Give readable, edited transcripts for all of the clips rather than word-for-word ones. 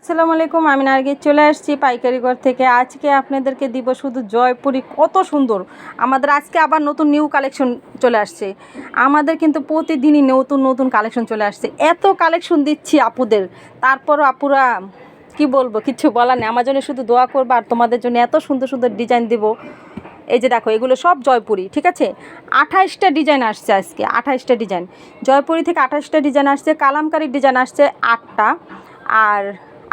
আসসালামু আলাইকুম, আমি নার্গিস চলে আসছি পাইকারি ঘর থেকে। আজকে আপনাদেরকে দিব শুধু জয়পুরি, কত সুন্দর। আমাদের আজকে আবার নতুন নিউ কালেকশন চলে আসছে। আমাদের কিন্তু প্রতিদিনই নতুন নতুন কালেকশন চলে আসছে। এত কালেকশন দিচ্ছি আপুদের, তারপরও আপুরা কি বলবো, কিচ্ছু বলার নেই। আমার জন্য শুধু দোয়া করবা, আর তোমাদের জন্য এত সুন্দর সুন্দর ডিজাইন দিব। এই যে দেখো, এগুলো সব জয়পুরি, ঠিক আছে। 28টা ডিজাইন আসছে আজকে, 28টা ডিজাইন জয়পুরি থেকে 28টা ডিজাইন আসছে। কালামকারীর ডিজাইন আসছে 8টা। আর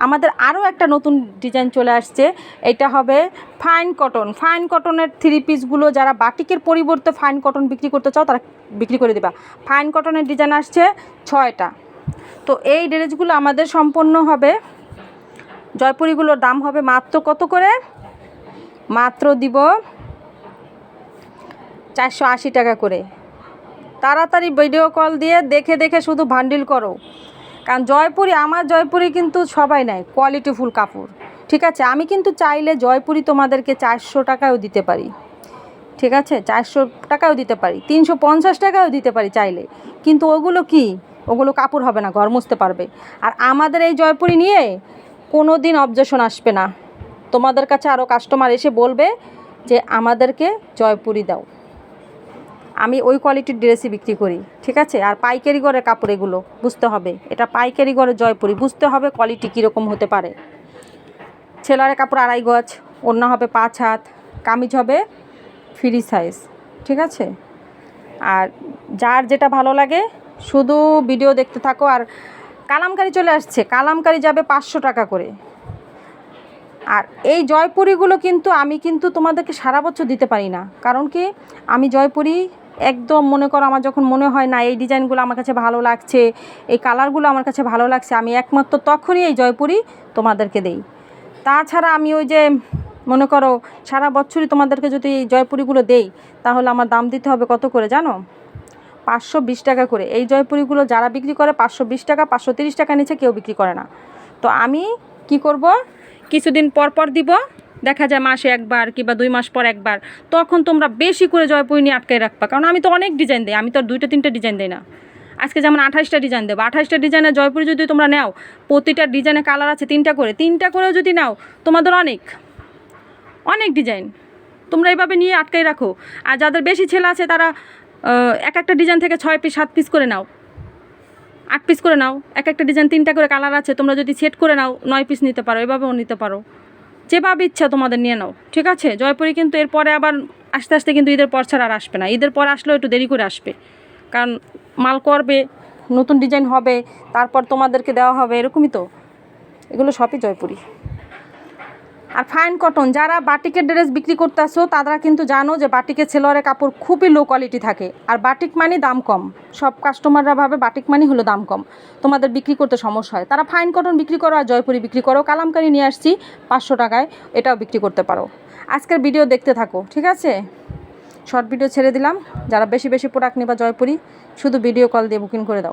আমাদের আরও একটা নতুন ডিজাইন চলে আসছে। এটা হবে ফাইন কটন। ফাইন কটনের থ্রি পিসগুলো যারা বাটিকের পরিবর্তে ফাইন কটন বিক্রি করতে চাও তারা বিক্রি করে দেবা। ফাইন কটনের ডিজাইন আসছে 6টা। তো এই ড্রেসগুলো আমাদের সম্পন্ন হবে। জয়পুরিগুলোর দাম হবে মাত্র কত করে? মাত্র দিব 480 টাকা করে। তাড়াতাড়ি ভিডিও কল দিয়ে দেখে দেখে শুধু বান্ডিল করো, কারণ জয়পুরি, আমার জয়পুরি কিন্তু সবাই নেয়, কোয়ালিটিফুল কাপড়, ঠিক আছে। আমি কিন্তু চাইলে জয়পুরি তোমাদেরকে 400 টাকাও দিতে পারি, ঠিক আছে। 400 টাকাও দিতে পারি, 350 টাকাও দিতে পারি চাইলে। কিন্তু ওগুলো কি, ওগুলো কাপড় হবে না, ঘর মুছতে পারবে। আর আমাদের এই জয়পুরি নিয়ে কোনো দিন অবজেকশন আসবে না। তোমাদের কাছে আরও কাস্টমার এসে বলবে যে আমাদেরকে জয়পুরি দাও। আমি ওই কোয়ালিটির ড্রেসই বিক্রি করি, ঠিক আছে। আর পাইকারি ঘরের কাপড়, এগুলো বুঝতে হবে, এটা পাইকারি ঘরের জয়পুরি, বুঝতে হবে কোয়ালিটি কীরকম হতে পারে। ছেলের কাপড় 2.5 গজ, ওড়না হবে 5 হাত, কামিজ হবে ফ্রি সাইজ, ঠিক আছে। আর যার যেটা ভালো লাগে শুধু ভিডিও দেখতে থাকো। আর কালামকারি চলে আসছে, কালামকারি যাবে 500 টাকা করে। আর এই জয়পুরিগুলো কিন্তু আমি কিন্তু তোমাদেরকে সারা বছর দিতে পারি না, কারণ কি, আমি জয়পুরি একদম মনে করো, আমার যখন মনে হয় না এই ডিজাইনগুলো আমার কাছে ভালো লাগছে, এই কালারগুলো আমার কাছে ভালো লাগছে, আমি একমাত্র তখনই এই জয়পুরি তোমাদেরকে দেই। তাছাড়া আমি ওই যে মনে করো সারা বছরই তোমাদেরকে যদি এই জয়পুরিগুলো দেই, তাহলে আমার দাম দিতে হবে কত করে জানো? 520 টাকা করে। এই জয়পুরিগুলো যারা বিক্রি করে 520 টাকা, 530 টাকা নিচে কেউ বিক্রি করে না। তো আমি কি করব, কিছুদিন পর পর দিব, দেখা যায় মাসে একবার কিংবা 2 মাস পর একবার। তখন তোমরা বেশি করে জয়পুরি নিয়ে আটকায় রাখবা, কারণ আমি তো অনেক ডিজাইন দিই, আমি তো আর 2টা-3টা ডিজাইন দিই না। আজকে যেমন 28টা ডিজাইন দেবো, 28টা ডিজাইনের জয়পুরি যদি তোমরা নাও, প্রতিটা ডিজাইনে কালার আছে 3টা করে, 3টা করেও যদি নাও, তোমাদের অনেক অনেক ডিজাইন তোমরা এইভাবে নিয়ে আটকাই রাখো। আর যাদের বেশি ছেলে আছে তারা এক একটা ডিজাইন থেকে 6 পিস 7 পিস করে নাও, 8 পিস করে নাও। এক একটা ডিজাইন 3টা করে কালার আছে, তোমরা যদি সেট করে নাও 9 পিস নিতে পারো, এভাবেও নিতে পারো, যেভাবে ইচ্ছা তোমাদের নিয়ে নাও, ঠিক আছে। জয়পুরি কিন্তু এরপরে আবার আস্তে আস্তে কিন্তু ঈদের পর ছাড়া আর আসবে না। ঈদের পর আসলেও একটু দেরি করে আসবে, কারণ মাল করবে, নতুন ডিজাইন হবে, তারপর তোমাদেরকে দেওয়া হবে, এরকমই তো। এগুলো সবই জয়পুরি। আর ফাইন কটন, যারা বাটিকের ড্রেস বিক্রি করতে আসো তারা কিন্তু জানো যে বাটিকের সেলোয়ারের কাপড় খুবই লো কোয়ালিটি থাকে, আর বাটিক মানে দাম কম। সব কাস্টমাররা ভাবে বাটিক মানে হলো দাম কম, তোমাদের বিক্রি করতে সমস্যা হয়। তারা ফাইন কটন বিক্রি করো আর জয়পুরি বিক্রি করো। কালামকারি নিয়ে আসছি 500 টাকায়, এটাও বিক্রি করতে পারো। আজকের ভিডিও দেখতে থাকো, ঠিক আছে। শর্ট ভিডিও ছেড়ে দিলাম। যারা বেশি বেশি প্রোডাক্ট নেবা জয়পুরি, শুধু ভিডিও কল দিয়ে বুকিং করে দাও।